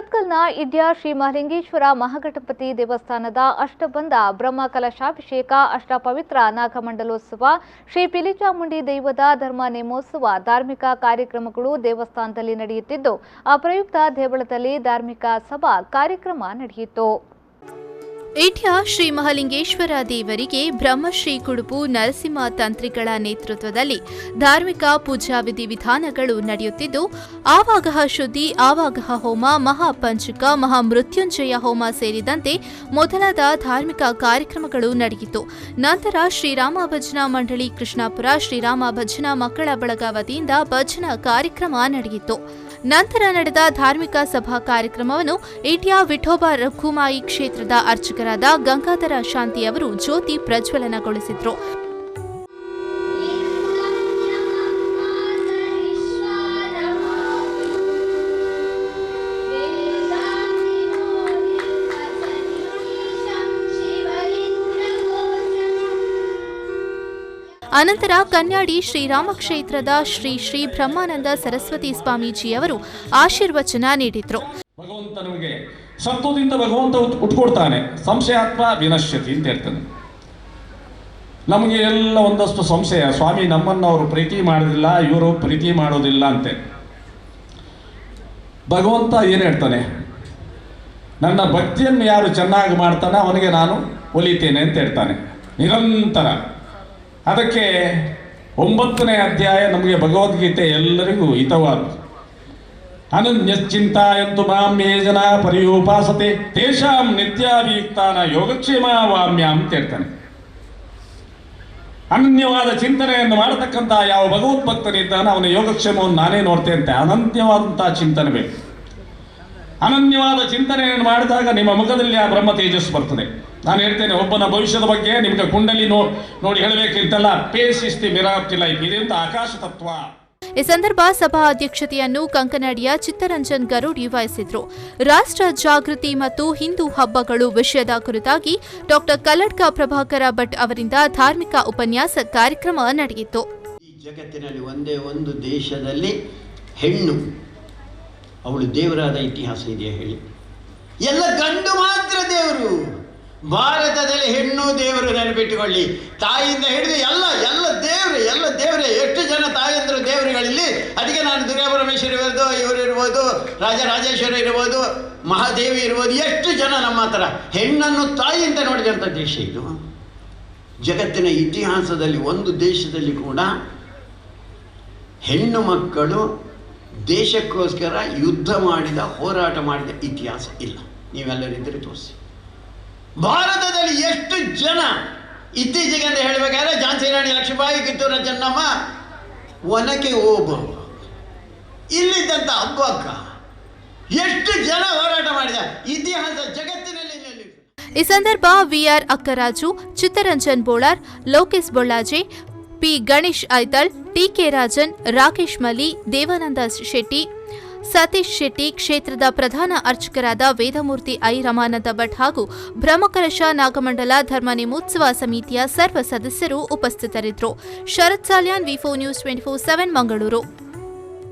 ಸುರತ್ಕಲ್ನ ಇಡ್ಯಾ ಶ್ರೀ ಮಹಾಲಿಂಗೇಶ್ವರ ಮಹಾಗಣಪತಿ ದೇವಸ್ಥಾನದ ಅಷ್ಟಬಂಧ ಬ್ರಹ್ಮ ಕಲಶಾಭಿಷೇಕ, ಅಷ್ಟಪವಿತ್ರ ನಾಗಮಂಡಲೋತ್ಸವ, ಶ್ರೀ ಪಿಲಿಚಾಮುಂಡಿ ದೈವದ ಧರ್ಮ ನೇಮೋತ್ಸವ ಧಾರ್ಮಿಕ ಕಾರ್ಯಕ್ರಮಗಳು ದೇವಸ್ಥಾನದಲ್ಲಿ ನಡೆಯುತ್ತಿದ್ದು, ಆ ಪ್ರಯುಕ್ತ ದೇವಳದಲ್ಲಿ ಧಾರ್ಮಿಕ ಸಭಾ ಕಾರ್ಯಕ್ರಮ ನಡೆಯಿತು. ಇಡ್ಯಾ ಶ್ರೀ ಮಹಾಲಿಂಗೇಶ್ವರ ದೇವರಿಗೆ ಬ್ರಹ್ಮಶ್ರೀ ಕುಡುಪು ನರಸಿಂಹ ತಂತ್ರಿಗಳ ನೇತೃತ್ವದಲ್ಲಿ ಧಾರ್ಮಿಕ ಪೂಜಾ ವಿಧಿವಿಧಾನಗಳು ನಡೆಯುತ್ತಿದ್ದು, ಆವಾಗಹ ಶುದ್ಧಿ, ಆವಾಗಹ ಹೋಮ, ಮಹಾಪಂಚಕ, ಮಹಾಮೃತ್ಯುಂಜಯ ಹೋಮ ಸೇರಿದಂತೆ ಮೊದಲಾದ ಧಾರ್ಮಿಕ ಕಾರ್ಯಕ್ರಮಗಳು ನಡೆಯಿತು. ನಂತರ ಶ್ರೀರಾಮ ಭಜನಾ ಮಂಡಳಿ ಕೃಷ್ಣಾಪುರ ಶ್ರೀರಾಮ ಭಜನಾ ಮಕ್ಕಳ ಬಳಗ ವತಿಯಿಂದ ಭಜನಾ ಕಾರ್ಯಕ್ರಮ ನಡೆಯಿತು. ನಂತರ ನಡೆದ ಧಾರ್ಮಿಕ ಸಭಾ ಕಾರ್ಯಕ್ರಮವನ್ನು ಇಡ್ಯಾ ವಿಠೋಬಾ ರಘುಮಾಯಿ ಕ್ಷೇತ್ರದ ಅರ್ಚಕರಾದ ಗಂಗಾಧರ ಶಾಂತಿ ಅವರು ಜ್ಯೋತಿ ಪ್ರಜ್ವಲನಗೊಳಿಸಿದರು. ಅನಂತರ ಕನ್ಯಾಡಿ ಶ್ರೀರಾಮ ಕ್ಷೇತ್ರದ ಶ್ರೀ ಶ್ರೀ ಬ್ರಹ್ಮಾನಂದ ಸರಸ್ವತಿ ಸ್ವಾಮೀಜಿಯವರು ಆಶೀರ್ವಚನ ನೀಡಿದ್ರು. ಭಗವಂತ ನಮಗೆ ಸತ್ವದಿಂದ ಭಗವಂತ ಉಟ್ಕೊಡ್ತಾನೆ, ಸಂಶಯಾತ್ಮ ವಿನಶ್ಯತಿ ಅಂತ ಹೇಳ್ತಾನೆ. ನಮಗೆ ಎಲ್ಲ ಒಂದಷ್ಟು ಸಂಶಯ, ಸ್ವಾಮಿ ನಮ್ಮನ್ನು ಅವರು ಪ್ರೀತಿ ಮಾಡೋದಿಲ್ಲ, ಇವರು ಪ್ರೀತಿ ಮಾಡೋದಿಲ್ಲ ಅಂತೆ. ಭಗವಂತ ಏನು ಹೇಳ್ತಾನೆ, ನನ್ನ ಭಕ್ತಿಯನ್ನು ಯಾರು ಚೆನ್ನಾಗಿ ಮಾಡ್ತಾನೆ ಅವನಿಗೆ ನಾನು ಒಲಿತೇನೆ ಅಂತ ಹೇಳ್ತಾನೆ ನಿರಂತರ. ಅದಕ್ಕೆ 9ನೇ ಅಧ್ಯಾಯ ನಮಗೆ ಭಗವದ್ಗೀತೆ ಎಲ್ಲರಿಗೂ ಹಿತವಾದ. ಅನನ್ಯಶ್ಚಿಂತಾಯಂತು ಮಾಂ ಯೇ ಜನಾ ಪರ್ಯುಪಾಸತೆ ತೇಷಾಂ ನಿತ್ಯಾಭಿಯುಕ್ತಾನ ಯೋಗಕ್ಷೇಮ ವಾಮ್ಯಾಂ ಅಂತ ಹೇಳ್ತಾನೆ. ಅನನ್ಯವಾದ ಚಿಂತನೆಯನ್ನು ಮಾಡತಕ್ಕಂಥ ಯಾವ ಭಗವದ್ಭಕ್ತನಿದ್ದಾನೆ ಅವನ ಯೋಗಕ್ಷೇಮವನ್ನು ನಾನೇ ನೋಡ್ತೇನೆ ಅಂತ ಅನನ್ಯವಾದಂತಹ ಚಿಂತನೆ ಬೇಕು. ಅನನ್ಯವಾದ ಚಿಂತನೆಯನ್ನು ಮಾಡಿದಾಗ ನಿಮ್ಮ ಮುಖದಲ್ಲಿ ಆ ಬ್ರಹ್ಮ ತೇಜಸ್ಸು ಬರ್ತದೆ. ನಾನು ಹೇಳ್ತೇನೆ, ಒಬ್ಬನ ಭವಿಷ್ಯದ ಬಗ್ಗೆ ನಿಮ್ಗೆ ಕುಂಡಲಿ ನೋಡಿ ಹೇಳಬೇಕಿಂತಲ್ಲ, face is the mirror of the life, ಇದೆಂತ ಆಕಾಶ ತತ್ವ. ಈ ಸಂದರ್ಭ ಸಭಾ ಅಧ್ಯಕ್ಷತೆಯನ್ನು ಕಂಕನಾಡಿಯ ಚಿತ್ತರಂಜನ್ ಗರುಡಿ ವಹಿಸಿದ್ರು. ರಾಷ್ಟ್ರ ಜಾಗೃತಿ ಮತ್ತು ಹಿಂದೂ ಹಬ್ಬಗಳು ವಿಷಯದ ಕುರಿತಾಗಿ ಡಾಕ್ಟರ್ ಕಲ್ಲಡ್ಕ ಪ್ರಭಾಕರ ಭಟ್ ಅವರಿಂದ ಧಾರ್ಮಿಕ ಉಪನ್ಯಾಸ ಕಾರ್ಯಕ್ರಮ ನಡೆಯಿತು. ಈ ಜಗತ್ತಿನಲ್ಲಿ ಒಂದೇ ಒಂದು ದೇಶದಲ್ಲಿ ಹೆಣ್ಣು ಅವಳು ದೇವರಾದ ಇತಿಹಾಸ ಇದೆಯಾ ಹೇಳಿ? ಎಲ್ಲ ಗಂಡು ಮಾತ್ರ ದೇವರು. ಭಾರತದಲ್ಲಿ ಹೆಣ್ಣು ದೇವರು, ನೆನಪಿಟ್ಟುಕೊಳ್ಳಿ. ತಾಯಿಯಿಂದ ಹಿಡಿದು ಎಲ್ಲ ದೇವರೇ. ಎಷ್ಟು ಜನ ತಾಯಿಯಂದರು ದೇವರುಗಳಲ್ಲಿ. ಅದಕ್ಕೆ ನಾನು ದುರ್ಗಾಪರಮೇಶ್ವರಿ ಇರ್ಬೋದು, ಇವರಿರ್ಬೋದು, ರಾಜರಾಜೇಶ್ವರಿ ಇರ್ಬೋದು, ಮಹಾದೇವಿ ಇರ್ಬೋದು, ಎಷ್ಟು ಜನ ನಮ್ಮ ಹತ್ರ ಹೆಣ್ಣನ್ನು ತಾಯಿ ಅಂತ ನೋಡಿದಂಥ ದೇಶ ಇದು. ಜಗತ್ತಿನ ಇತಿಹಾಸದಲ್ಲಿ ಒಂದು ದೇಶದಲ್ಲಿ ಕೂಡ ಹೆಣ್ಣು ಮಕ್ಕಳು ದೇಶಕ್ಕೋಸ್ಕರ ಯುದ್ಧ ಮಾಡಿದ, ಹೋರಾಟ ಮಾಡಿದ ಇತಿಹಾಸ ಇಲ್ಲ. ನೀವೆಲ್ಲರಿದ್ದರೆ ತೋರಿಸಿ. ಭಾರತದಲ್ಲಿ ಎಷ್ಟು ಜನ ಇತ್ತೀಚೆಗೆ ಅಂತ ಹೇಳಬೇಕಾದ್ರೆ ಝಾನ್ಸಿ ರಾಣಿ ಲಕ್ಷ್ಮೀಬಾಯಿ, ಕಿತ್ತೂರ ಚೆನ್ನಮ್ಮ, ಒನಕೆ ಓಬವ್ವ, ಇಲ್ಲಿದ್ದಂಥ ಹಬ್ಬಕ್ಕ ಎಷ್ಟು ಜನ ಹೋರಾಟ ಮಾಡಿದ ಇತಿಹಾಸ ಜಗತ್ತಿನಲ್ಲಿ. ಈ ಸಂದರ್ಭ VR Akkaraju, Chittaranjan Bolar, Lokesh Bollaje, P Ganesh Aithal, TK Rajan, Rakesh Mali, Devananda Shetty, Satish Shetty, ಕ್ಷೇತ್ರದ ಪ್ರಧಾನ ಅರ್ಚಕರಾದ ವೇದಮೂರ್ತಿ ಐ ರಮಾನಂದ ಭಟ್ ಹಾಗೂ ಬ್ರಹ್ಮಕಲಶ ನಾಗಮಂಡಲ ಧರ್ಮ ನೇಮೋತ್ಸವ ಸಮಿತಿಯ ಸರ್ವ ಸದಸ್ಯರು ಉಪಸ್ಥಿತರಿದ್ದರು. ಶರತ್ ಸಾಲ್ಯಾನ್, ವಿ4 ನ್ಯೂಸ್ 24/7 ಮಂಗಳೂರು.